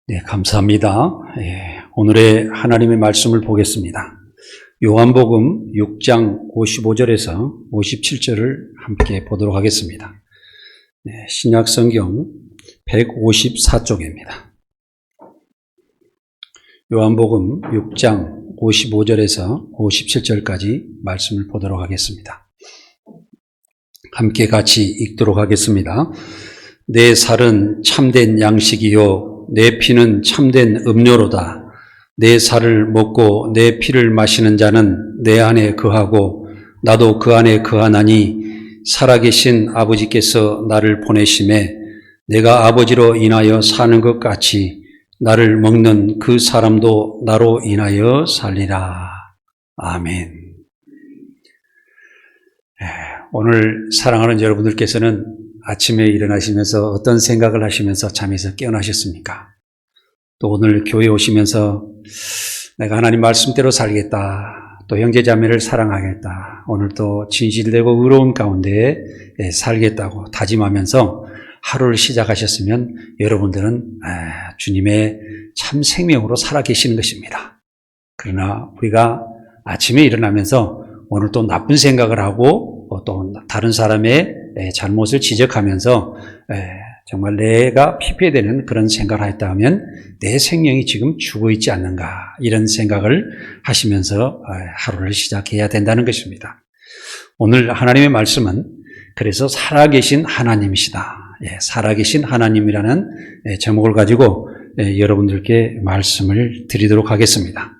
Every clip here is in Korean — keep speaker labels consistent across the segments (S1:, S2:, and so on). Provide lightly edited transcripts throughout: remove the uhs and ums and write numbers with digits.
S1: 네, 감사합니다. 오늘의 하나님의 말씀을 보겠습니다. 요한복음 6장 55절에서 57절을 함께 보도록 하겠습니다. 신약성경 154쪽입니다. 요한복음 6장 55절에서 57절까지 말씀을 보도록 하겠습니다. 함께 같이 읽도록 하겠습니다. 내 살은 참된 양식이요 내 피는 참된 음료로다. 내 살을 먹고 내 피를 마시는 자는 내 안에 거하고 나도 그 안에 거하나니 살아계신 아버지께서 나를 보내심에 내가 아버지로 인하여 사는 것 같이 나를 먹는 그 사람도 나로 인하여 살리라. 아멘. 오늘 사랑하는 여러분들께서는 아침에 일어나시면서 어떤 생각을 하시면서 잠에서 깨어나셨습니까? 또 오늘 교회 오시면서 내가 하나님 말씀대로 살겠다. 또 형제자매를 사랑하겠다. 오늘도 진실되고 의로운 가운데 살겠다고 다짐하면서 하루를 시작하셨으면 여러분들은 주님의 참 생명으로 살아계시는 것입니다. 그러나 우리가 아침에 일어나면서 오늘 또 나쁜 생각을 하고 또 다른 사람의 잘못을 지적하면서 정말 내가 피폐되는 그런 생각을 했다 하면 내 생명이 지금 죽어 있지 않는가 이런 생각을 하시면서 하루를 시작해야 된다는 것입니다. 오늘 하나님의 말씀은 그래서 살아계신 하나님이시다. 살아계신 하나님이라는 제목을 가지고 여러분들께 말씀을 드리도록 하겠습니다.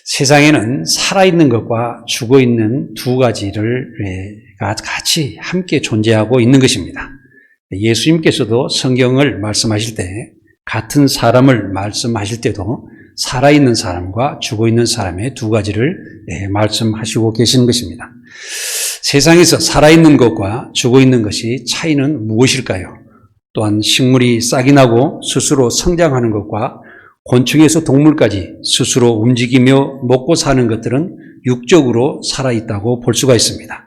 S1: 세상에는 살아있는 것과 죽어있는 두 가지를 같이 함께 존재하고 있는 것입니다. 예수님께서도 성경을 말씀하실 때 같은 사람을 말씀하실 때도 살아있는 사람과 죽어있는 사람의 두 가지를 말씀하시고 계시는 것입니다. 세상에서 살아있는 것과 죽어있는 것이 차이는 무엇일까요? 또한 식물이 싹이 나고 스스로 성장하는 것과 곤충에서 동물까지 스스로 움직이며 먹고 사는 것들은 육적으로 살아있다고 볼 수가 있습니다.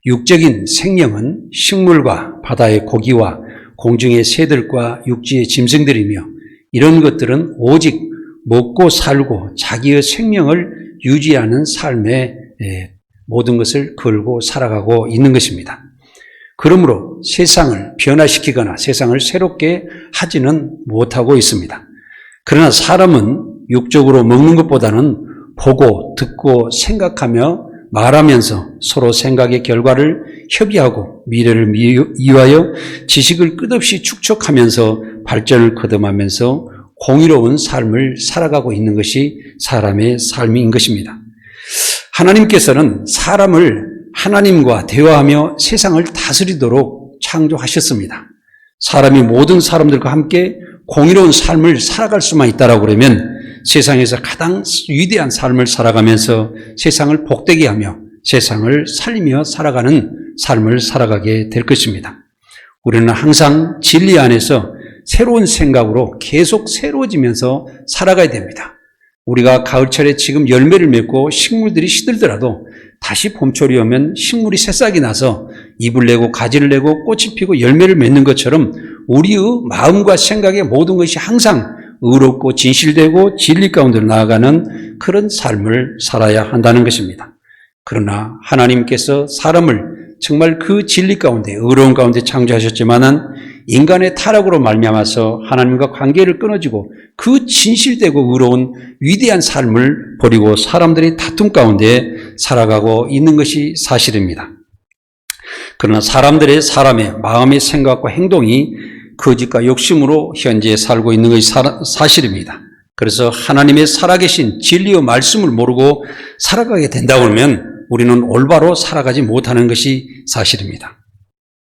S1: 육적인 생명은 식물과 바다의 고기와 공중의 새들과 육지의 짐승들이며 이런 것들은 오직 먹고 살고 자기의 생명을 유지하는 삶에 모든 것을 걸고 살아가고 있는 것입니다. 그러므로 세상을 변화시키거나 세상을 새롭게 하지는 못하고 있습니다. 그러나 사람은 육적으로 먹는 것보다는 보고 듣고 생각하며 말하면서 서로 생각의 결과를 협의하고 미래를 위하여 지식을 끝없이 축적하면서 발전을 거듭하면서 공의로운 삶을 살아가고 있는 것이 사람의 삶인 것입니다. 하나님께서는 사람을 하나님과 대화하며 세상을 다스리도록 창조하셨습니다. 사람이 모든 사람들과 함께 공의로운 삶을 살아갈 수만 있다라고 그러면 세상에서 가장 위대한 삶을 살아가면서 세상을 복되게 하며 세상을 살리며 살아가는 삶을 살아가게 될 것입니다. 우리는 항상 진리 안에서 새로운 생각으로 계속 새로워지면서 살아가야 됩니다. 우리가 가을철에 지금 열매를 맺고 식물들이 시들더라도 다시 봄철이 오면 식물이 새싹이 나서 잎을 내고 가지를 내고 꽃이 피고 열매를 맺는 것처럼 우리의 마음과 생각의 모든 것이 항상 의롭고 진실되고 진리 가운데로 나아가는 그런 삶을 살아야 한다는 것입니다. 그러나 하나님께서 사람을 정말 그 진리 가운데 의로운 가운데 창조하셨지만은 인간의 타락으로 말미암아서 하나님과 관계를 끊어지고 그 진실되고 의로운 위대한 삶을 버리고 사람들이 다툼 가운데 살아가고 있는 것이 사실입니다. 그러나 사람의 마음의 생각과 행동이 거짓과 욕심으로 현재 살고 있는 것이 사실입니다. 그래서 하나님의 살아계신 진리의 말씀을 모르고 살아가게 된다고 하면 우리는 올바로 살아가지 못하는 것이 사실입니다.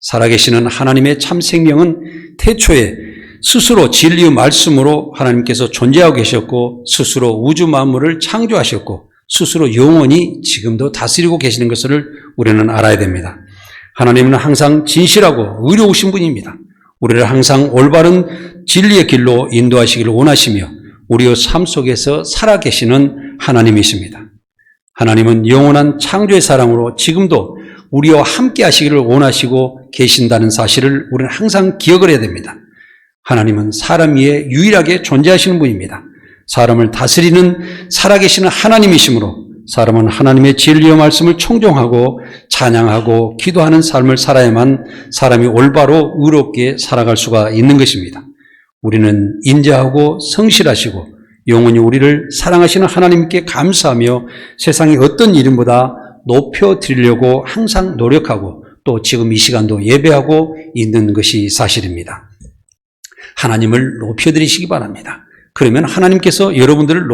S1: 살아계시는 하나님의 참 생명은 태초에 스스로 진리의 말씀으로 하나님께서 존재하고 계셨고 스스로 우주 만물을 창조하셨고 스스로 영원히 지금도 다스리고 계시는 것을 우리는 알아야 됩니다. 하나님은 항상 진실하고 의로우신 분입니다. 우리를 항상 올바른 진리의 길로 인도하시기를 원하시며 우리의 삶 속에서 살아계시는 하나님이십니다. 하나님은 영원한 창조의 사랑으로 지금도 우리와 함께 하시기를 원하시고 계신다는 사실을 우리는 항상 기억을 해야 됩니다. 하나님은 사람 위에 유일하게 존재하시는 분입니다. 사람을 다스리는 살아계시는 하나님이시므로 사람은 하나님의 진리의 말씀을 청종하고 찬양하고 기도하는 삶을 살아야만 사람이 올바로 의롭게 살아갈 수가 있는 것입니다. 우리는 인자하고 성실하시고 영원히 우리를 사랑하시는 하나님께 감사하며 세상의 어떤 일보다 높여드리려고 항상 노력하고 또 지금 이 시간도 예배하고 있는 것이 사실입니다. 하나님을 높여드리시기 바랍니다. 그러면 하나님께서 여러분들을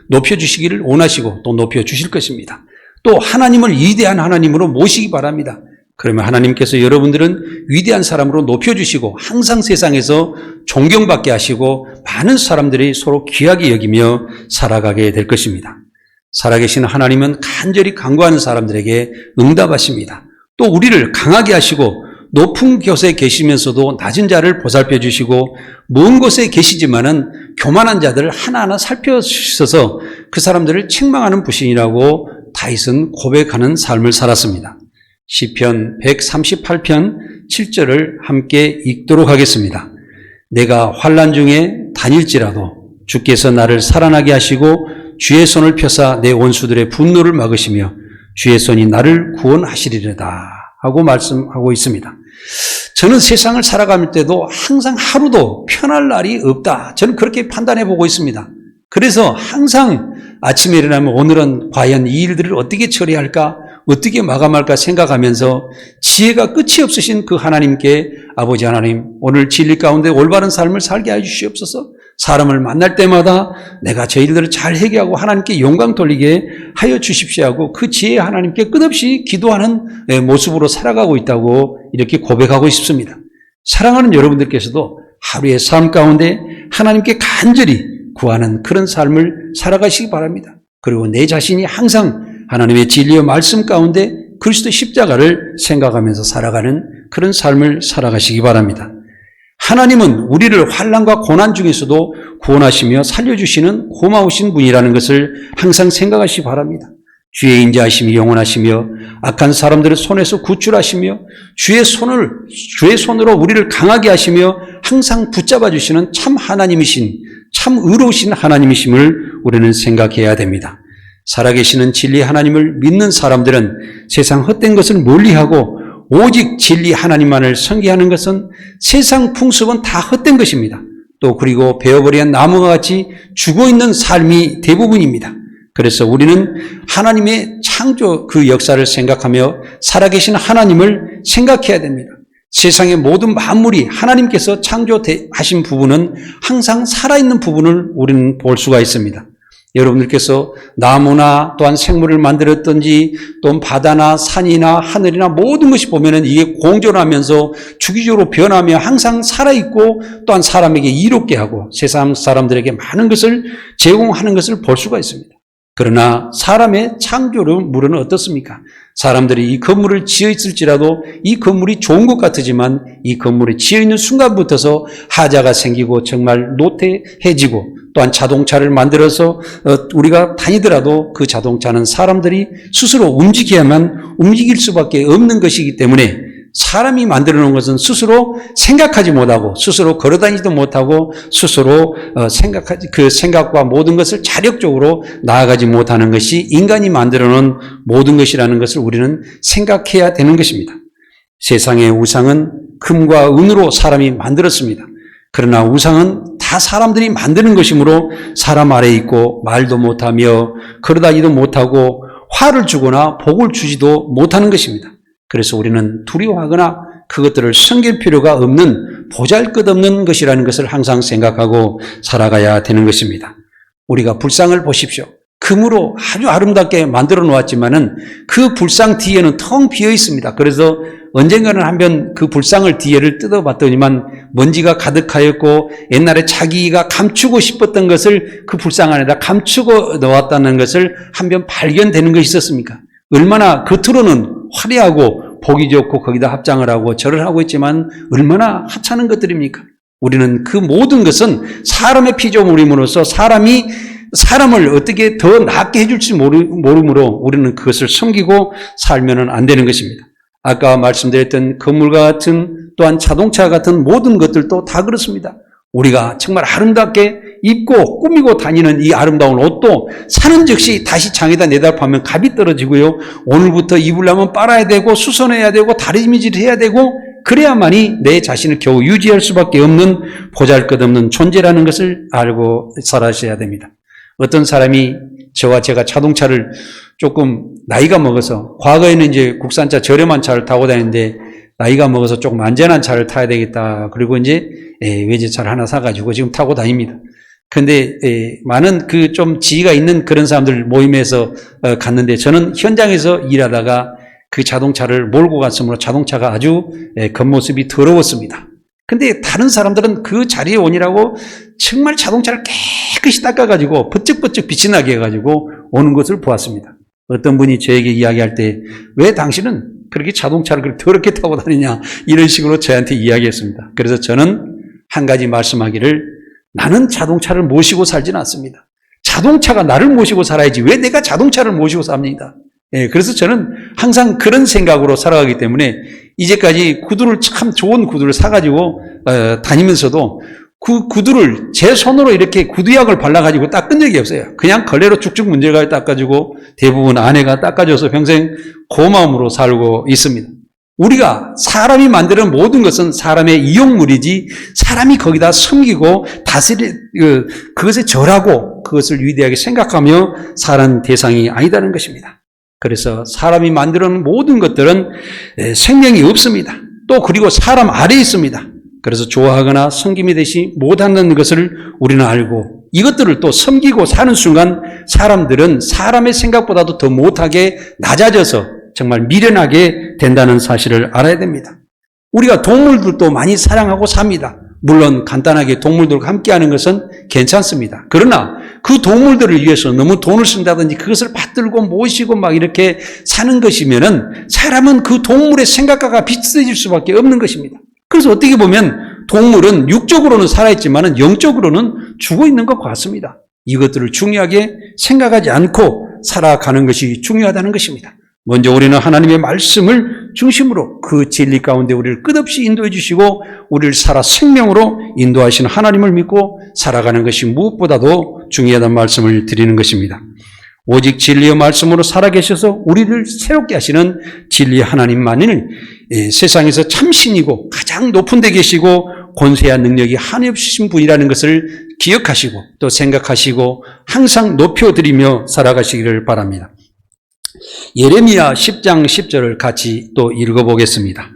S1: 높여주시기를 원하시고 또 높여주실 것입니다. 또 하나님을 위대한 하나님으로 모시기 바랍니다. 그러면 하나님께서 여러분들은 위대한 사람으로 높여주시고 항상 세상에서 존경받게 하시고 많은 사람들이 서로 귀하게 여기며 살아가게 될 것입니다. 살아계신 하나님은 간절히 간구하는 사람들에게 응답하십니다. 또 우리를 강하게 하시고 높은 곳에 계시면서도 낮은 자를 보살펴 주시고 먼 곳에 계시지만은 교만한 자들을 하나하나 살펴주셔서 그 사람들을 책망하는 분이라고 다윗은 고백하는 삶을 살았습니다. 시편 138편 7절을 함께 읽도록 하겠습니다. 내가 환난 중에 다닐지라도 주께서 나를 살아나게 하시고 주의 손을 펴사 내 원수들의 분노를 막으시며 주의 손이 나를 구원하시리로다 하고 말씀하고 있습니다. 저는 세상을 살아갈 때도 항상 하루도 편할 날이 없다. 저는 그렇게 판단해 보고 있습니다. 그래서 항상 아침에 일어나면 오늘은 과연 이 일들을 어떻게 처리할까? 어떻게 마감할까 생각하면서 지혜가 끝이 없으신 그 하나님께 아버지 하나님 오늘 진리 가운데 올바른 삶을 살게 해 주시옵소서. 사람을 만날 때마다 내가 저 일들을 잘 해결하고 하나님께 영광 돌리게 하여 주십시오 하고 그 지혜 하나님께 끝없이 기도하는 모습으로 살아가고 있다고 이렇게 고백하고 싶습니다. 사랑하는 여러분들께서도 하루의 삶 가운데 하나님께 간절히 구하는 그런 삶을 살아가시기 바랍니다. 그리고 내 자신이 항상 하나님의 진리의 말씀 가운데 그리스도 십자가를 생각하면서 살아가는 그런 삶을 살아가시기 바랍니다. 하나님은 우리를 환난과 고난 중에서도 구원하시며 살려주시는 고마우신 분이라는 것을 항상 생각하시기 바랍니다. 주의 인자하심이 영원하시며 악한 사람들의 손에서 구출하시며 주의 손으로 우리를 강하게 하시며 항상 붙잡아 주시는 참 하나님이신 참 의로우신 하나님이심을 우리는 생각해야 됩니다. 살아계시는 진리 하나님을 믿는 사람들은 세상 헛된 것을 멀리하고 오직 진리 하나님만을 섬기하는 것은 세상 풍습은 다 헛된 것입니다. 또 그리고 베어버린 나무와 같이 죽어있는 삶이 대부분입니다. 그래서 우리는 하나님의 창조 그 역사를 생각하며 살아계신 하나님을 생각해야 됩니다. 세상의 모든 만물이 하나님께서 창조하신 부분은 항상 살아있는 부분을 우리는 볼 수가 있습니다. 여러분들께서 나무나 또한 생물을 만들었든지 또는 바다나 산이나 하늘이나 모든 것이 보면은 이게 공존하면서 주기적으로 변하며 항상 살아있고 또한 사람에게 이롭게 하고 세상 사람들에게 많은 것을 제공하는 것을 볼 수가 있습니다. 그러나 사람의 창조물은 어떻습니까? 사람들이 이 건물을 지어 있을지라도 이 건물이 좋은 것 같지만 이 건물이 지어 있는 순간부터서 하자가 생기고 정말 노태해지고 또한 자동차를 만들어서 우리가 다니더라도 그 자동차는 사람들이 스스로 움직여야만 움직일 수밖에 없는 것이기 때문에 사람이 만들어 놓은 것은 스스로 생각하지 못하고 스스로 걸어다니지도 못하고 스스로 그 생각과 모든 것을 자력적으로 나아가지 못하는 것이 인간이 만들어 놓은 모든 것이라는 것을 우리는 생각해야 되는 것입니다. 세상의 우상은 금과 은으로 사람이 만들었습니다. 그러나 우상은 다 사람들이 만드는 것이므로 사람 아래에 있고 말도 못하며 걸어다니지도 못하고 화를 주거나 복을 주지도 못하는 것입니다. 그래서 우리는 두려워하거나 그것들을 섬길 필요가 없는 보잘것없는 것이라는 것을 항상 생각하고 살아가야 되는 것입니다. 우리가 불상을 보십시오. 금으로 아주 아름답게 만들어 놓았지만은 그 불상 뒤에는 텅 비어 있습니다. 그래서 언젠가는 한번 그 불상을 뒤에를 뜯어봤더니만 먼지가 가득하였고 옛날에 자기가 감추고 싶었던 것을 그 불상 안에다 감추고 넣었다는 것을 한번 발견되는 것이 있었습니까? 얼마나 겉으로는 화려하고 보기 좋고 거기다 합장을 하고 절을 하고 있지만 얼마나 하찮은 것들입니까? 우리는 그 모든 것은 사람의 피조물임으로써 사람을 어떻게 더 낫게 해줄지 모르므로 우리는 그것을 섬기고 살면은 안 되는 것입니다. 아까 말씀드렸던 건물과 같은 또한 자동차 같은 모든 것들도 다 그렇습니다. 우리가 정말 아름답게 입고 꾸미고 다니는 이 아름다운 옷도 사는 즉시 다시 장에다 내달파면 값이 떨어지고요. 오늘부터 입으려면 빨아야 되고 수선해야 되고 다리미질 해야 되고 그래야만이 내 자신을 겨우 유지할 수밖에 없는 보잘것없는 존재라는 것을 알고 살아셔야 됩니다. 어떤 사람이 저와 제가 자동차를 조금 나이가 먹어서 과거에는 이제 국산차 저렴한 차를 타고 다니는데 나이가 먹어서 조금 안전한 차를 타야 되겠다. 그리고 이제 외제차를 하나 사가지고 지금 타고 다닙니다. 근데 많은 그 좀 지위가 있는 그런 사람들 모임에서 갔는데 저는 현장에서 일하다가 그 자동차를 몰고 갔으므로 자동차가 아주 겉모습이 더러웠습니다. 근데 다른 사람들은 그 자리에 오니라고 정말 자동차를 깨끗이 닦아가지고 번쩍번쩍 빛이 나게 해가지고 오는 것을 보았습니다. 어떤 분이 저에게 이야기할 때 왜 당신은 그렇게 자동차를 그렇게 더럽게 타고 다니냐 이런 식으로 저한테 이야기했습니다. 그래서 저는 한 가지 말씀하기를 나는 자동차를 모시고 살지는 않습니다. 자동차가 나를 모시고 살아야지 왜 내가 자동차를 모시고 삽니다. 그래서 저는 항상 그런 생각으로 살아가기 때문에 이제까지 구두를 참 좋은 구두를 사가지고 다니면서도 그 구두를 제 손으로 이렇게 구두약을 발라가지고 닦은 적이 없어요. 그냥 걸레로 쭉쭉 문질러 닦아주고 대부분 아내가 닦아줘서 평생 고마움으로 살고 있습니다. 우리가 사람이 만드는 모든 것은 사람의 이용물이지 사람이 거기다 숨기고 그것에 절하고 그것을 위대하게 생각하며 사는 대상이 아니다는 것입니다. 그래서 사람이 만드는 모든 것들은 생명이 없습니다. 또 그리고 사람 아래에 있습니다. 그래서 좋아하거나 섬김이 되시 못하는 것을 우리는 알고 이것들을 또 섬기고 사는 순간 사람들은 사람의 생각보다도 더 못하게 낮아져서 정말 미련하게 된다는 사실을 알아야 됩니다. 우리가 동물들도 많이 사랑하고 삽니다. 물론 간단하게 동물들과 함께하는 것은 괜찮습니다. 그러나 그 동물들을 위해서 너무 돈을 쓴다든지 그것을 받들고 모시고 막 이렇게 사는 것이면은 사람은 그 동물의 생각과 비슷해질 수밖에 없는 것입니다. 그래서 어떻게 보면 동물은 육적으로는 살아있지만 영적으로는 죽어 있는 것 같습니다. 이것들을 중요하게 생각하지 않고 살아가는 것이 중요하다는 것입니다. 먼저 우리는 하나님의 말씀을 중심으로 그 진리 가운데 우리를 끝없이 인도해 주시고 우리를 살아 생명으로 인도하시는 하나님을 믿고 살아가는 것이 무엇보다도 중요하다는 말씀을 드리는 것입니다. 오직 진리의 말씀으로 살아계셔서 우리를 새롭게 하시는 진리의 하나님만을 세상에서 참신이고 가장 높은 데 계시고 권세와 능력이 한없으신 분이라는 것을 기억하시고 또 생각하시고 항상 높여드리며 살아가시기를 바랍니다. 예레미야 10장 10절을 같이 또 읽어보겠습니다.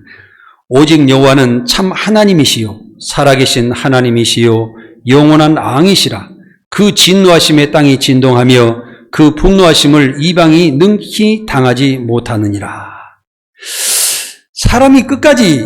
S1: 오직 여호와는 참 하나님이시요 살아계신 하나님이시요 영원한 왕이시라. 그 진노하심에 땅이 진동하며 그 분노하심을 이방이 능히 당하지 못하느니라. 사람이 끝까지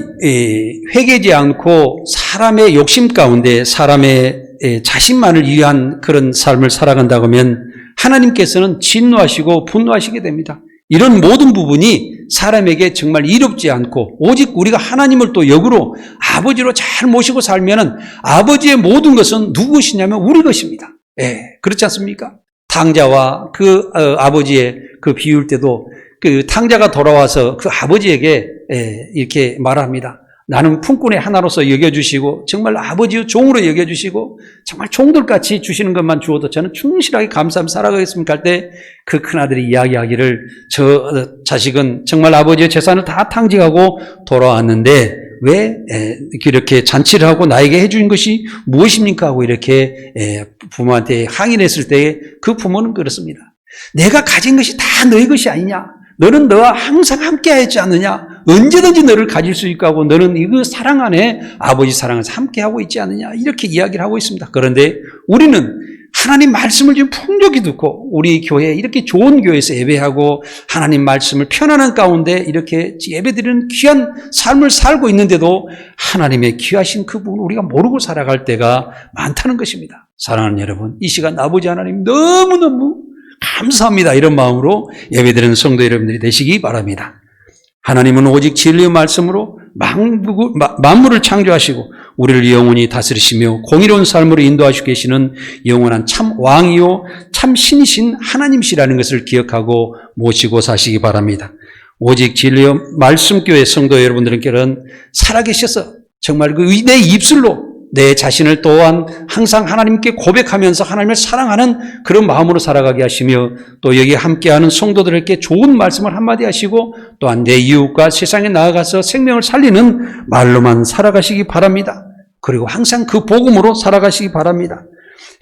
S1: 회개하지 않고 사람의 욕심 가운데 사람의 자신만을 위한 그런 삶을 살아간다고 하면 하나님께서는 진노하시고 분노하시게 됩니다. 이런 모든 부분이 사람에게 정말 이롭지 않고 오직 우리가 하나님을 또 역으로 아버지로 잘 모시고 살면은 아버지의 모든 것은 누구 것이냐면 우리 것입니다. 그렇지 않습니까? 탕자와 그 아버지의 그 비유일 때도 그 탕자가 돌아와서 그 아버지에게 이렇게 말합니다. 나는 품꾼의 하나로서 여겨주시고 정말 아버지의 종으로 여겨주시고 정말 종들같이 주시는 것만 주어도 저는 충실하게 감사하며 살아가겠습니까 할 때 그 큰아들이 이야기하기를 저 자식은 정말 아버지의 재산을 다 탕진하고 돌아왔는데 왜 이렇게 잔치를 하고 나에게 해준 것이 무엇입니까 하고 이렇게 부모한테 항의를 했을 때 그 부모는 그렇습니다. 내가 가진 것이 다 너의 것이 아니냐? 너는 너와 항상 함께 하지 않느냐? 언제든지 너를 가질 수 있고 하고 너는 이거 사랑 안에 아버지 사랑에서 함께 하고 있지 않느냐? 이렇게 이야기를 하고 있습니다. 그런데 우리는 하나님 말씀을 좀 풍족히 듣고 우리 교회 이렇게 좋은 교회에서 예배하고 하나님 말씀을 편안한 가운데 이렇게 예배드리는 귀한 삶을 살고 있는데도 하나님의 귀하신 그 부분을 우리가 모르고 살아갈 때가 많다는 것입니다. 사랑하는 여러분, 이 시간 아버지 하나님 너무너무 감사합니다. 이런 마음으로 예배드리는 성도 여러분들이 되시기 바랍니다. 하나님은 오직 진리의 말씀으로 만물을 창조하시고 우리를 영원히 다스리시며 공의로운 삶으로 인도하시고 계시는 영원한 참 왕이요 참 신이신 하나님이시라는 것을 기억하고 모시고 사시기 바랍니다. 오직 진리의 말씀교회 성도 여러분들께는 살아계셔서 정말 내 입술로 내 자신을 또한 항상 하나님께 고백하면서 하나님을 사랑하는 그런 마음으로 살아가게 하시며 또 여기 함께하는 성도들에게 좋은 말씀을 한마디 하시고 또한 내 이웃과 세상에 나아가서 생명을 살리는 말로만 살아가시기 바랍니다. 그리고 항상 그 복음으로 살아가시기 바랍니다.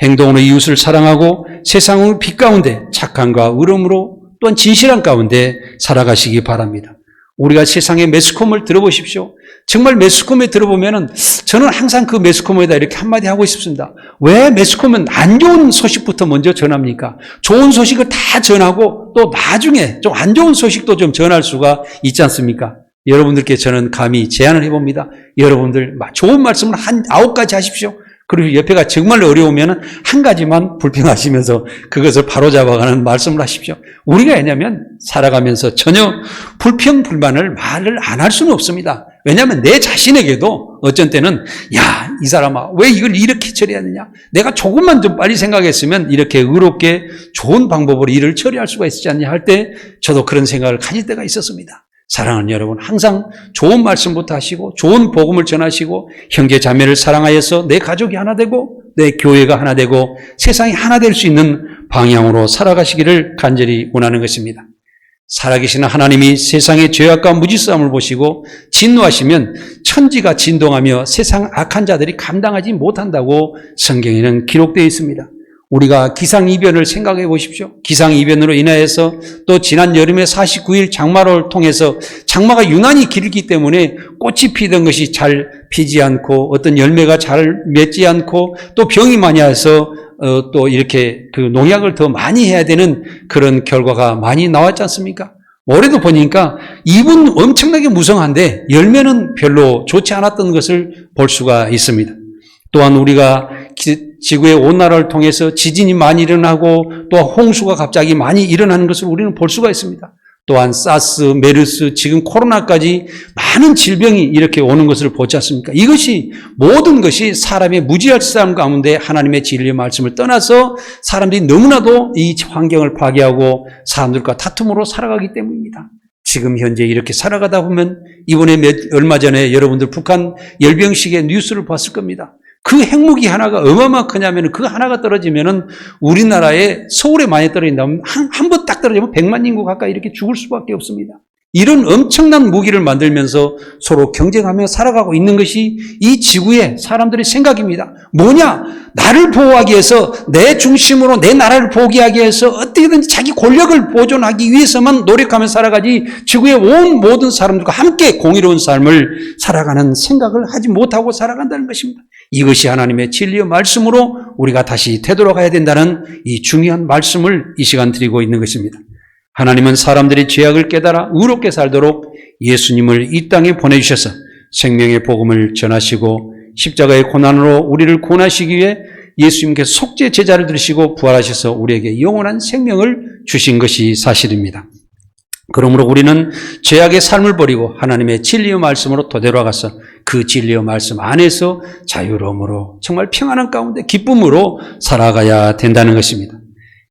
S1: 행동으로 이웃을 사랑하고 세상의 빛 가운데 착함과 의로움으로 또한 진실한 가운데 살아가시기 바랍니다. 우리가 세상의 매스컴을 들어보십시오. 정말 매스컴에 들어보면은 저는 항상 그 매스컴에다 이렇게 한마디 하고 싶습니다. 왜 매스컴은 안 좋은 소식부터 먼저 전합니까? 좋은 소식을 다 전하고 또 나중에 좀 안 좋은 소식도 좀 전할 수가 있지 않습니까? 여러분들께 저는 감히 제안을 해봅니다. 여러분들 좋은 말씀을 한 9가지 하십시오. 그리고 옆에가 정말 어려우면 한 가지만 불평하시면서 그것을 바로잡아가는 말씀을 하십시오. 우리가 왜냐하면 살아가면서 전혀 불평, 불만을 말을 안 할 수는 없습니다. 왜냐하면 내 자신에게도 어쩐 때는 야, 이 사람아 왜 이걸 이렇게 처리하느냐. 내가 조금만 좀 빨리 생각했으면 이렇게 의롭게 좋은 방법으로 일을 처리할 수가 있지 않냐 할 때 저도 그런 생각을 가질 때가 있었습니다. 사랑하는 여러분, 항상 좋은 말씀부터 하시고 좋은 복음을 전하시고 형제 자매를 사랑하여서 내 가족이 하나 되고 내 교회가 하나 되고 세상이 하나 될 수 있는 방향으로 살아가시기를 간절히 원하는 것입니다. 살아계시는 하나님이 세상의 죄악과 무지성을 보시고 진노하시면 천지가 진동하며 세상 악한 자들이 감당하지 못한다고 성경에는 기록되어 있습니다. 우리가 기상이변을 생각해 보십시오. 기상이변으로 인하여서 또 지난 여름에 49일 장마를 통해서 장마가 유난히 길기 때문에 꽃이 피던 것이 잘 피지 않고 어떤 열매가 잘 맺지 않고 또 병이 많이 와서 또 이렇게 그 농약을 더 많이 해야 되는 그런 결과가 많이 나왔지 않습니까? 올해도 보니까 잎은 엄청나게 무성한데 열매는 별로 좋지 않았던 것을 볼 수가 있습니다. 또한 우리가 지구의 온난화를 통해서 지진이 많이 일어나고 또 홍수가 갑자기 많이 일어나는 것을 우리는 볼 수가 있습니다. 또한 사스, 메르스, 지금 코로나까지 많은 질병이 이렇게 오는 것을 보지 않습니까? 이것이 모든 것이 사람의 무지할 삶 가운데 하나님의 진리의 말씀을 떠나서 사람들이 너무나도 이 환경을 파괴하고 사람들과 다툼으로 살아가기 때문입니다. 지금 현재 이렇게 살아가다 보면 이번에 얼마 전에 여러분들 북한 열병식의 뉴스를 봤을 겁니다. 그 핵무기 하나가 얼마나 크냐면 그 하나가 떨어지면은 우리나라에 서울에 많이 떨어진다면 한 번 딱 떨어지면 100만 인구 가까이 이렇게 죽을 수밖에 없습니다. 이런 엄청난 무기를 만들면서 서로 경쟁하며 살아가고 있는 것이 이 지구의 사람들의 생각입니다. 뭐냐? 나를 보호하기 위해서 내 중심으로 내 나라를 포기하기 위해서 어떻게든지 자기 권력을 보존하기 위해서만 노력하며 살아가지 지구의 온 모든 사람들과 함께 공의로운 삶을 살아가는 생각을 하지 못하고 살아간다는 것입니다. 이것이 하나님의 진리의 말씀으로 우리가 다시 되돌아가야 된다는 이 중요한 말씀을 이 시간 드리고 있는 것입니다. 하나님은 사람들이 죄악을 깨달아 의롭게 살도록 예수님을 이 땅에 보내주셔서 생명의 복음을 전하시고 십자가의 고난으로 우리를 구원하시기 위해 예수님께서 속죄 제자를 들으시고 부활하셔서 우리에게 영원한 생명을 주신 것이 사실입니다. 그러므로 우리는 죄악의 삶을 버리고 하나님의 진리의 말씀으로 되돌아가서 그 진리의 말씀 안에서 자유로움으로 정말 평안한 가운데 기쁨으로 살아가야 된다는 것입니다.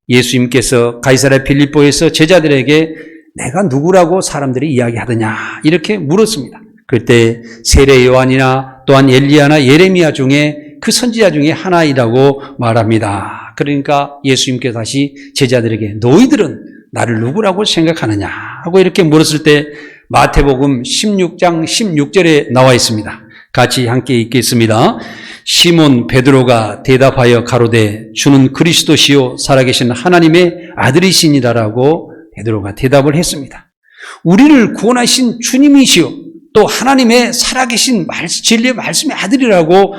S1: 예수님께서 가이사랴 빌립보에서 제자들에게 내가 누구라고 사람들이 이야기하더냐 이렇게 물었습니다. 그때 세례 요한이나 또한 엘리야나 예레미야 중에 그 선지자 중에 하나이라고 말합니다. 그러니까 예수님께서 다시 제자들에게 너희들은 나를 누구라고 생각하느냐 하고 이렇게 물었을 때 마태복음 16장 16절에 나와 있습니다. 같이 함께 읽겠습니다. 시몬 베드로가 대답하여 가로되 주는 그리스도시요 살아계신 하나님의 아들이시니라라고 베드로가 대답을 했습니다. 우리를 구원하신 주님이시요 또 하나님의 살아계신 진리의 말씀의 아들이라고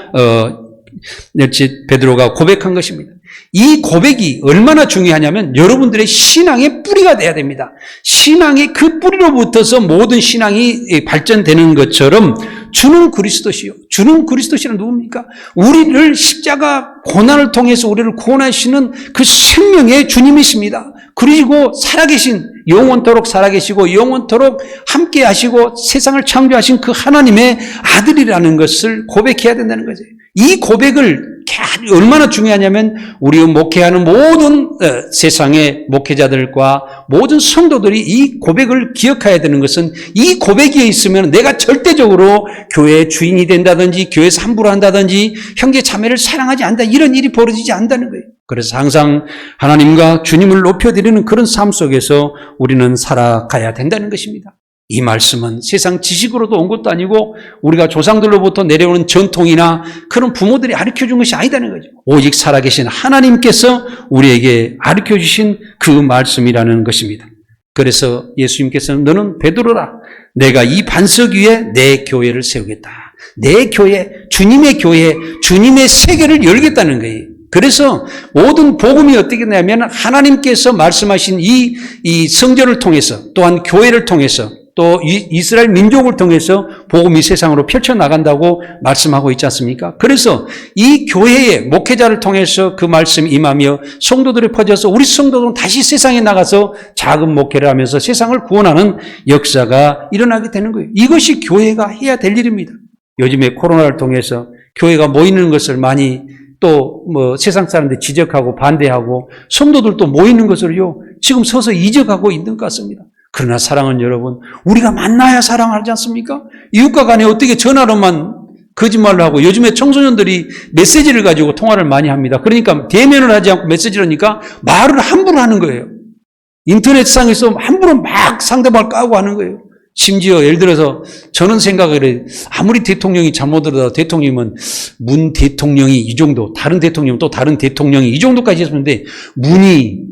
S1: 베드로가 고백한 것입니다. 이 고백이 얼마나 중요하냐면 여러분들의 신앙의 뿌리가 돼야 됩니다. 신앙의 그 뿌리로부터서 모든 신앙이 발전되는 것처럼 주는 그리스도시요. 주는 그리스도시는 누굽니까? 우리를 십자가 고난을 통해서 우리를 구원하시는 그 생명의 주님이십니다. 그리고 살아계신 영원토록 살아계시고 영원토록 함께 하시고 세상을 창조하신 그 하나님의 아들이라는 것을 고백해야 된다는 거죠. 이 고백을 얼마나 중요하냐면 우리 목회하는 모든 세상의 목회자들과 모든 성도들이 이 고백을 기억해야 되는 것은 이 고백에 있으면 내가 절대적으로 교회의 주인이 된다든지 교회에서 함부로 한다든지 형제 자매를 사랑하지 않는다 이런 일이 벌어지지 않는다는 거예요. 그래서 항상 하나님과 주님을 높여드리는 그런 삶 속에서 우리는 살아가야 된다는 것입니다. 이 말씀은 세상 지식으로도 온 것도 아니고 우리가 조상들로부터 내려오는 전통이나 그런 부모들이 가르쳐준 것이 아니다는 거죠. 오직 살아계신 하나님께서 우리에게 가르쳐주신 그 말씀이라는 것입니다. 그래서 예수님께서는 너는 베드로라. 내가 이 반석 위에 내 교회를 세우겠다. 내 교회, 주님의 교회, 주님의 세계를 열겠다는 거예요. 그래서 모든 복음이 어떻게 되냐면 하나님께서 말씀하신 이 성전을 통해서 또한 교회를 통해서 또 이스라엘 민족을 통해서 복음이 세상으로 펼쳐나간다고 말씀하고 있지 않습니까? 그래서 이 교회의 목회자를 통해서 그 말씀이 임하며 성도들이 퍼져서 우리 성도들은 다시 세상에 나가서 작은 목회를 하면서 세상을 구원하는 역사가 일어나게 되는 거예요. 이것이 교회가 해야 될 일입니다. 요즘에 코로나를 통해서 교회가 모이는 것을 많이 또 세상 사람들이 지적하고 반대하고 성도들도 모이는 것을요 지금 서서 잊어가고 있는 것 같습니다. 그러나 사랑하는 여러분, 우리가 만나야 사랑하지 않습니까? 이웃과 간에 어떻게 전화로만 거짓말을 하고 요즘에 청소년들이 메시지를 가지고 통화를 많이 합니다. 그러니까 대면을 하지 않고 메시지를 하니까 말을 함부로 하는 거예요. 인터넷상에서 함부로 막 상대방을 까고 하는 거예요. 심지어 예를 들어서 저는 생각을 해요. 아무리 대통령이 잘못하더라도 대통령은 문 대통령이 이 정도, 다른 대통령은 또 다른 대통령이 이 정도까지 했었는데 문이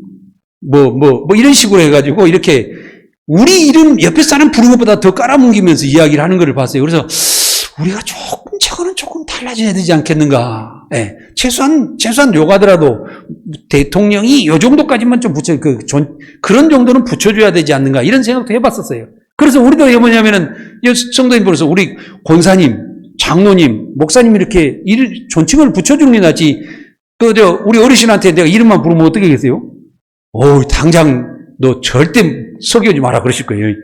S1: 이런 식으로 해가지고 이렇게 우리 이름 옆에 사람 부른 것보다 더 깔아뭉기면서 이야기를 하는 것을 봤어요. 그래서 우리가 저거는 조금 달라져야 되지 않겠는가. 예. 최소한 요가더라도 대통령이 요 정도까지만 좀 그런 정도는 붙여줘야 되지 않는가. 이런 생각도 해봤었어요. 그래서 우리도 뭐냐면은, 성도님 벌써 우리 권사님, 장로님, 목사님 이렇게 존칭을 붙여주는 게 낫지. 우리 어르신한테 내가 이름만 부르면 어떻게 하겠어요? 당장 너 절대 설교하지 마라 그러실 거예요.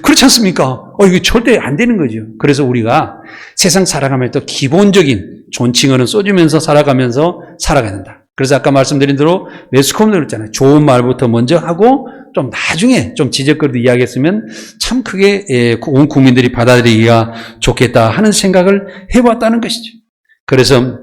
S1: 그렇지 않습니까? 이거 절대 안 되는 거죠. 그래서 우리가 세상 살아가면서 또 기본적인 존칭어는 써주면서 살아가면서 살아가야 된다. 그래서 아까 말씀드린 대로 매스컴도 그랬잖아요. 좋은 말부터 먼저 하고 좀 나중에 좀 지적거리도 이야기했으면 참 크게 온 국민들이 받아들이기가 좋겠다 하는 생각을 해봤다는 것이죠. 그래서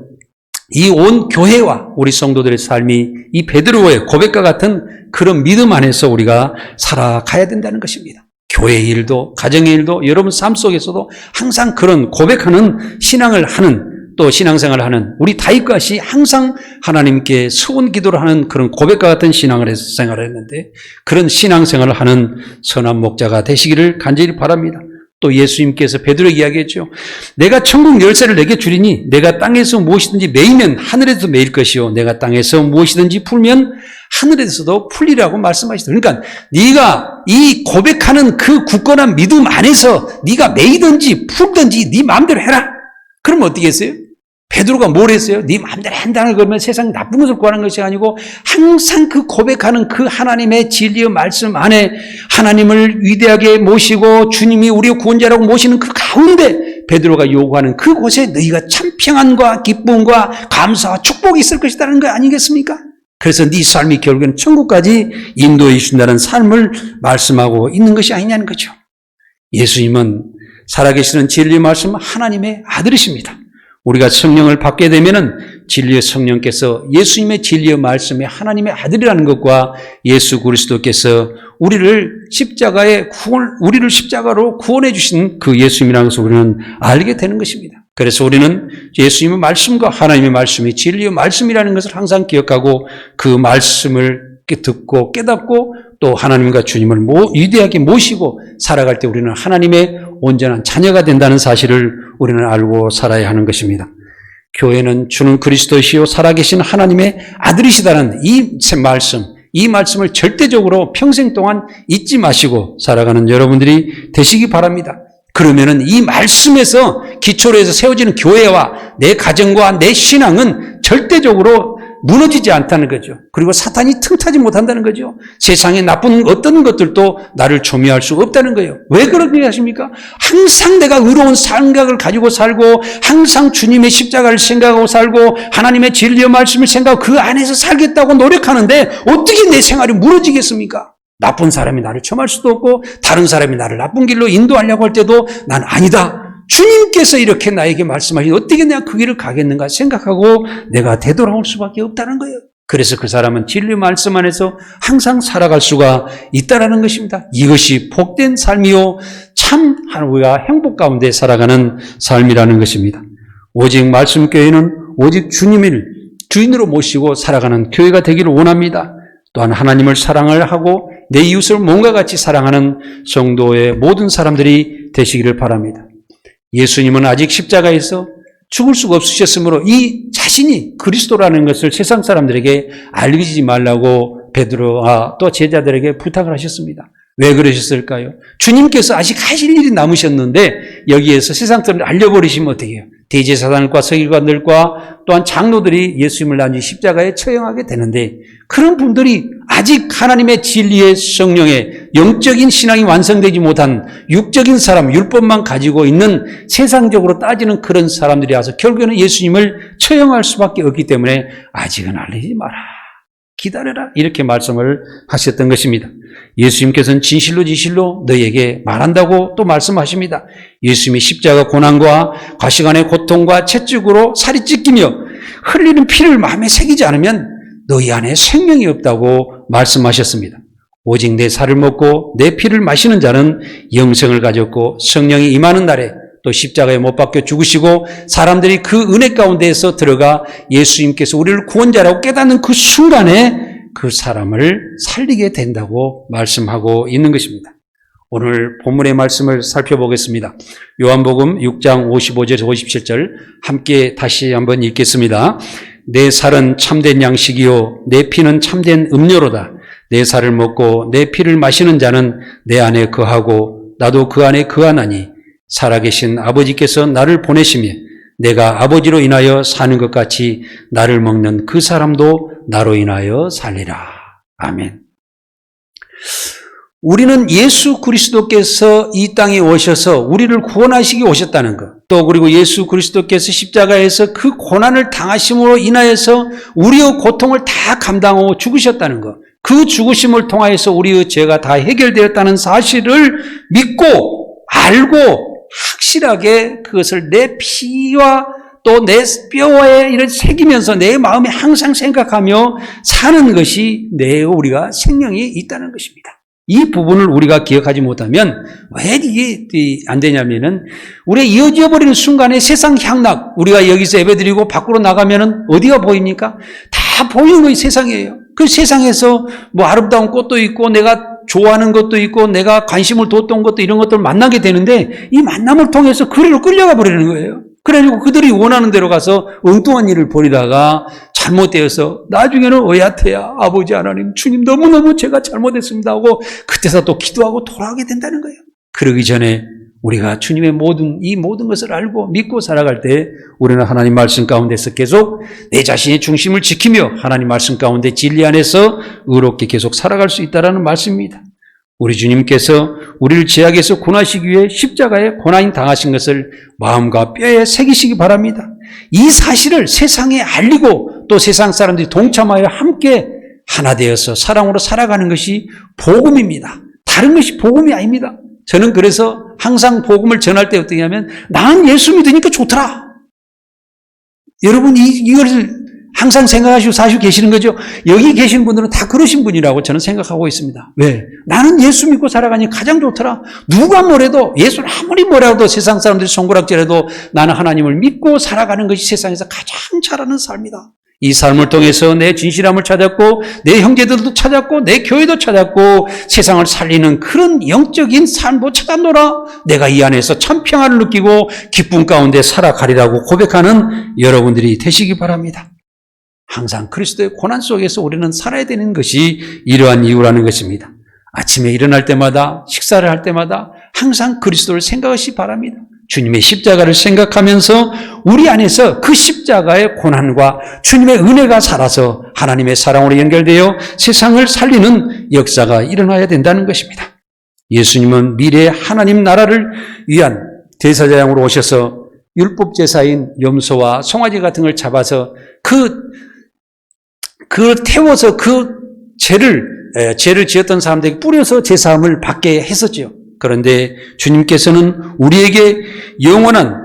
S1: 이 온 교회와 우리 성도들의 삶이 이 베드로의 고백과 같은 그런 믿음 안에서 우리가 살아가야 된다는 것입니다. 교회의 일도 가정의 일도 여러분 삶 속에서도 항상 그런 고백하는 신앙을 하는 또 신앙생활을 하는 우리 다윗같이 항상 하나님께 서원 기도를 하는 그런 고백과 같은 신앙을 해서 생활을 했는데 그런 신앙생활을 하는 선한 목자가 되시기를 간절히 바랍니다. 또 예수님께서 베드로에게 이야기했죠. 내가 천국 열쇠를 내게 주리니 내가 땅에서 무엇이든지 매이면 하늘에서 매일 것이요 내가 땅에서 무엇이든지 풀면 하늘에서도 풀리라고 말씀하시더라고요. 그러니까 네가 이 고백하는 그 굳건한 믿음 안에서 네가 매이든지 풀든지 네 마음대로 해라. 그러면 어떻게 했어요? 베드로가 뭘 했어요? 네 마음대로 한다는 거면 세상 나쁜 것을 구하는 것이 아니고 항상 그 고백하는 그 하나님의 진리의 말씀 안에 하나님을 위대하게 모시고 주님이 우리의 구원자라고 모시는 그 가운데 베드로가 요구하는 그곳에 너희가 참 평안과 기쁨과 감사와 축복이 있을 것이라는 거 아니겠습니까? 그래서 네 삶이 결국에는 천국까지 인도해 주신다는 삶을 말씀하고 있는 것이 아니냐는 거죠. 예수님은 살아계시는 진리의 말씀은 하나님의 아들이십니다. 우리가 성령을 받게 되면은 진리의 성령께서 예수님의 진리의 말씀에 하나님의 아들이라는 것과 예수 그리스도께서 우리를 십자가로 구원해 주신 그 예수님이라는 것을 우리는 알게 되는 것입니다. 그래서 우리는 예수님의 말씀과 하나님의 말씀이 진리의 말씀이라는 것을 항상 기억하고 그 말씀을 듣고 깨닫고 또 하나님과 주님을 위대하게 모시고 살아갈 때 우리는 하나님의 온전한 자녀가 된다는 사실을 우리는 알고 살아야 하는 것입니다. 교회는 주는 그리스도시요 살아계신 하나님의 아들이시다는 이 말씀을 절대적으로 평생 동안 잊지 마시고 살아가는 여러분들이 되시기 바랍니다. 그러면은 이 말씀에서 기초로 해서 세워지는 교회와 내 가정과 내 신앙은 절대적으로 무너지지 않다는 거죠. 그리고 사탄이 틈타지 못한다는 거죠. 세상의 나쁜 어떤 것들도 나를 조미할 수 없다는 거예요. 왜 그렇게 하십니까? 항상 내가 의로운 생각을 가지고 살고 항상 주님의 십자가를 생각하고 살고 하나님의 진리의 말씀을 생각하고 그 안에서 살겠다고 노력하는데 어떻게 내 생활이 무너지겠습니까? 나쁜 사람이 나를 처음할 수도 없고 다른 사람이 나를 나쁜 길로 인도하려고 할 때도 난 아니다. 주님께서 이렇게 나에게 말씀하시니 어떻게 내가 그 길을 가겠는가 생각하고 내가 되돌아올 수밖에 없다는 거예요. 그래서 그 사람은 진리 말씀 안에서 항상 살아갈 수가 있다는 것입니다. 이것이 복된 삶이요 참 우리가 행복 가운데 살아가는 삶이라는 것입니다. 오직 말씀교회는 오직 주님을 주인으로 모시고 살아가는 교회가 되기를 원합니다. 또한 하나님을 사랑을 하고 내 이웃을 몸과 같이 사랑하는 성도의 모든 사람들이 되시기를 바랍니다. 예수님은 아직 십자가에서 죽을 수가 없으셨으므로 이 자신이 그리스도라는 것을 세상 사람들에게 알리지 말라고 베드로와 또 제자들에게 부탁을 하셨습니다. 왜 그러셨을까요? 주님께서 아직 하실 일이 남으셨는데 여기에서 세상 사람들 알려버리시면 어떻게 해요? 대제사장과 서기관들과 또한 장로들이 예수님을 단지 십자가에 처형하게 되는데 그런 분들이 아직 하나님의 진리의 성령의 영적인 신앙이 완성되지 못한 육적인 사람, 율법만 가지고 있는 세상적으로 따지는 그런 사람들이 와서 결국에는 예수님을 처형할 수밖에 없기 때문에 아직은 알리지 마라. 기다려라. 이렇게 말씀을 하셨던 것입니다. 예수님께서는 진실로 너희에게 말한다고 또 말씀하십니다. 예수님이 십자가 고난과 과시간의 고통과 채찍으로 살이 찢기며 흘리는 피를 마음에 새기지 않으면 너희 안에 생명이 없다고 말씀하셨습니다. 오직 내 살을 먹고 내 피를 마시는 자는 영생을 가졌고 성령이 임하는 날에 또 십자가에 못 박혀 죽으시고 사람들이 그 은혜 가운데에서 들어가 예수님께서 우리를 구원자라고 깨닫는 그 순간에 그 사람을 살리게 된다고 말씀하고 있는 것입니다. 오늘 본문의 말씀을 살펴보겠습니다. 요한복음 6장 55절에서 57절 함께 다시 한번 읽겠습니다. 내 살은 참된 양식이요 내 피는 참된 음료로다. 내 살을 먹고 내 피를 마시는 자는 내 안에 거하고 나도 그 안에 거하나니 살아계신 아버지께서 나를 보내시며 내가 아버지로 인하여 사는 것 같이 나를 먹는 그 사람도 나로 인하여 살리라. 아멘. 우리는 예수 그리스도께서 이 땅에 오셔서 우리를 구원하시기 오셨다는 것, 또 그리고 예수 그리스도께서 십자가에서 그 고난을 당하심으로 인하여서 우리의 고통을 다 감당하고 죽으셨다는 것, 그 죽으심을 통하여서 우리의 죄가 다 해결되었다는 사실을 믿고 알고 확실하게 그것을 내 피와 또 내 뼈에 이런 새기면서 내 마음에 항상 생각하며 사는 것이 우리가 생명이 있다는 것입니다. 이 부분을 우리가 기억하지 못하면 왜 이게 안 되냐면은 우리가 이어져 버리는 순간에 세상 향락, 우리가 여기서 예배드리고 밖으로 나가면은 어디가 보입니까? 다 보이는 것이 세상이에요. 그 세상에서 뭐 아름다운 꽃도 있고 내가 좋아하는 것도 있고 내가 관심을 뒀던 것도 이런 것들을 만나게 되는데 이 만남을 통해서 그리로 끌려가 버리는 거예요. 그래가지고 그들이 원하는 대로 가서 엉뚱한 일을 벌이다가 잘못되어서 나중에는 어야태야 아버지 하나님 주님 너무너무 제가 잘못했습니다 하고 그때서 또 기도하고 돌아오게 된다는 거예요. 그러기 전에 우리가 주님의 이 모든 것을 알고 믿고 살아갈 때 우리는 하나님 말씀 가운데서 계속 내 자신의 중심을 지키며 하나님 말씀 가운데 진리 안에서 의롭게 계속 살아갈 수 있다는 말씀입니다. 우리 주님께서 우리를 죄악에서 구원하시기 위해 십자가에 고난이 당하신 것을 마음과 뼈에 새기시기 바랍니다. 이 사실을 세상에 알리고 또 세상 사람들이 동참하여 함께 하나 되어서 사랑으로 살아가는 것이 복음입니다. 다른 것이 복음이 아닙니다. 저는 그래서 항상 복음을 전할 때 어떻게 하면 나는 예수 믿으니까 좋더라. 여러분 이걸 항상 생각하시고 사시고 계시는 거죠. 여기 계신 분들은 다 그러신 분이라고 저는 생각하고 있습니다. 왜? 나는 예수 믿고 살아가니 가장 좋더라. 누가 뭐래도 예수를 아무리 뭐라도 세상 사람들이 손가락질해도 나는 하나님을 믿고 살아가는 것이 세상에서 가장 잘하는 삶이다. 이 삶을 통해서 내 진실함을 찾았고 내 형제들도 찾았고 내 교회도 찾았고 세상을 살리는 그런 영적인 삶도 찾았노라. 내가 이 안에서 참 평안을 느끼고 기쁨 가운데 살아가리라고 고백하는 여러분들이 되시기 바랍니다. 항상 그리스도의 고난 속에서 우리는 살아야 되는 것이 이러한 이유라는 것입니다. 아침에 일어날 때마다 식사를 할 때마다 항상 그리스도를 생각하시기 바랍니다. 주님의 십자가를 생각하면서 우리 안에서 그 십자가의 고난과 주님의 은혜가 살아서 하나님의 사랑으로 연결되어 세상을 살리는 역사가 일어나야 된다는 것입니다. 예수님은 미래의 하나님 나라를 위한 대사장으로 오셔서 율법 제사인 염소와 송아지 같은 걸 잡아서 그 태워서 그 죄를 지었던 사람들에게 뿌려서 제사함을 받게 했었죠. 그런데 주님께서는 우리에게 영원한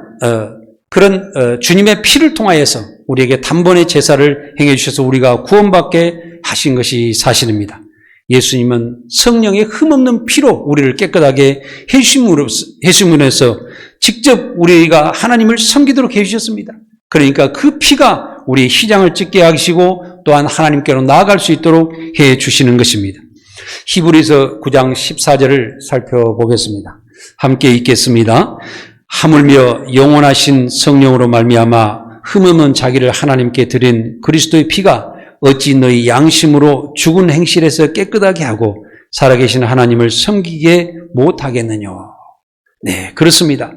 S1: 그런 주님의 피를 통하여서 우리에게 단번에 제사를 행해 주셔서 우리가 구원받게 하신 것이 사실입니다. 예수님은 성령의 흠없는 피로 우리를 깨끗하게 해주심으로써 직접 우리가 하나님을 섬기도록 해주셨습니다. 그러니까 그 피가 우리의 휘장을 찢게 하시고 또한 하나님께로 나아갈 수 있도록 해주시는 것입니다. 히브리서 9장 14절을 살펴보겠습니다. 함께 읽겠습니다. 하물며 영원하신 성령으로 말미암아 흠없는 자기를 하나님께 드린 그리스도의 피가 어찌 너희 양심으로 죽은 행실에서 깨끗하게 하고 살아계신 하나님을 섬기게 못하겠느냐. 네, 그렇습니다.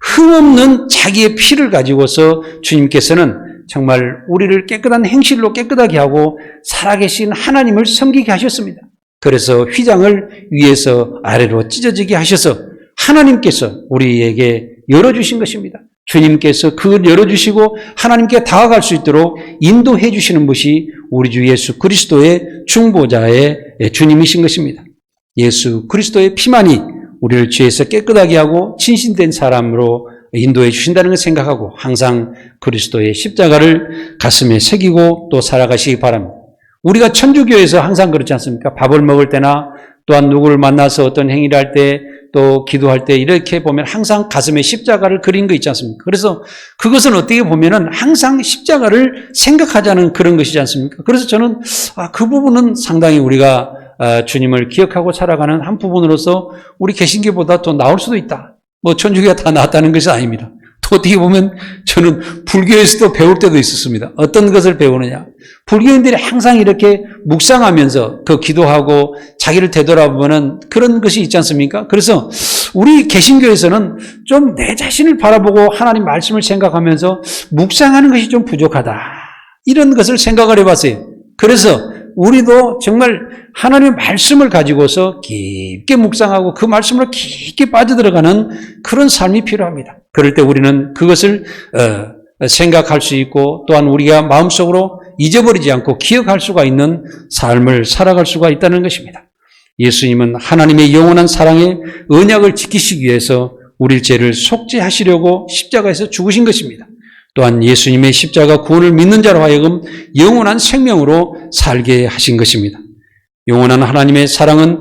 S1: 흠없는 자기의 피를 가지고서 주님께서는 정말 우리를 깨끗한 행실로 깨끗하게 하고 살아계신 하나님을 섬기게 하셨습니다. 그래서 휘장을 위에서 아래로 찢어지게 하셔서 하나님께서 우리에게 열어주신 것입니다. 주님께서 그걸 열어주시고 하나님께 다가갈 수 있도록 인도해 주시는 것이 우리 주 예수 그리스도의 중보자의 주님이신 것입니다. 예수 그리스도의 피만이 우리를 죄에서 깨끗하게 하고 진실된 사람으로 인도해 주신다는 걸 생각하고 항상 그리스도의 십자가를 가슴에 새기고 또 살아가시기 바랍니다. 우리가 천주교에서 항상 그렇지 않습니까? 밥을 먹을 때나 또한 누구를 만나서 어떤 행위를 할 때 또 기도할 때 이렇게 보면 항상 가슴에 십자가를 그린 거 있지 않습니까? 그래서 그것은 어떻게 보면은 항상 십자가를 생각하자는 그런 것이지 않습니까? 그래서 저는 그 부분은 상당히 우리가 주님을 기억하고 살아가는 한 부분으로서 우리 개신교보다 더 나을 수도 있다. 뭐 천주교가 다 낫다는 것이 아닙니다. 또 어떻게 보면 저는 불교에서도 배울 때도 있었습니다. 어떤 것을 배우느냐. 불교인들이 항상 이렇게 묵상하면서 그 기도하고 자기를 되돌아보는 그런 것이 있지 않습니까? 그래서 우리 개신교에서는 좀 내 자신을 바라보고 하나님 말씀을 생각하면서 묵상하는 것이 좀 부족하다. 이런 것을 생각을 해봤어요. 그래서 우리도 정말 하나님의 말씀을 가지고서 깊게 묵상하고 그 말씀으로 깊게 빠져들어가는 그런 삶이 필요합니다. 그럴 때 우리는 그것을 생각할 수 있고 또한 우리가 마음속으로 잊어버리지 않고 기억할 수가 있는 삶을 살아갈 수가 있다는 것입니다. 예수님은 하나님의 영원한 사랑의 언약을 지키시기 위해서 우리 죄를 속죄하시려고 십자가에서 죽으신 것입니다. 또한 예수님의 십자가 구원을 믿는 자로 하여금 영원한 생명으로 살게 하신 것입니다. 영원한 하나님의 사랑은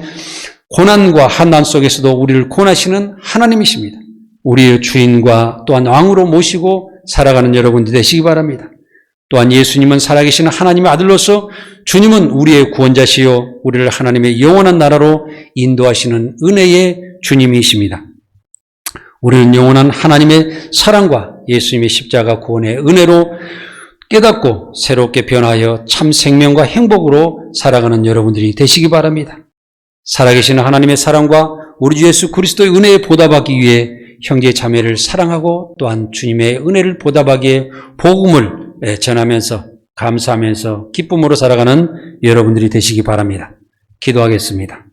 S1: 고난과 환난 속에서도 우리를 구원하시는 하나님이십니다. 우리의 주인과 또한 왕으로 모시고 살아가는 여러분들 되시기 바랍니다. 또한 예수님은 살아계신 하나님의 아들로서 주님은 우리의 구원자시요 우리를 하나님의 영원한 나라로 인도하시는 은혜의 주님이십니다. 우리는 영원한 하나님의 사랑과 예수님의 십자가 구원의 은혜로 깨닫고 새롭게 변하여 참 생명과 행복으로 살아가는 여러분들이 되시기 바랍니다. 살아계신 하나님의 사랑과 우리 주 예수 그리스도의 은혜에 보답하기 위해 형제 자매를 사랑하고 또한 주님의 은혜를 보답하기에 복음을 전하면서 감사하면서 기쁨으로 살아가는 여러분들이 되시기 바랍니다. 기도하겠습니다.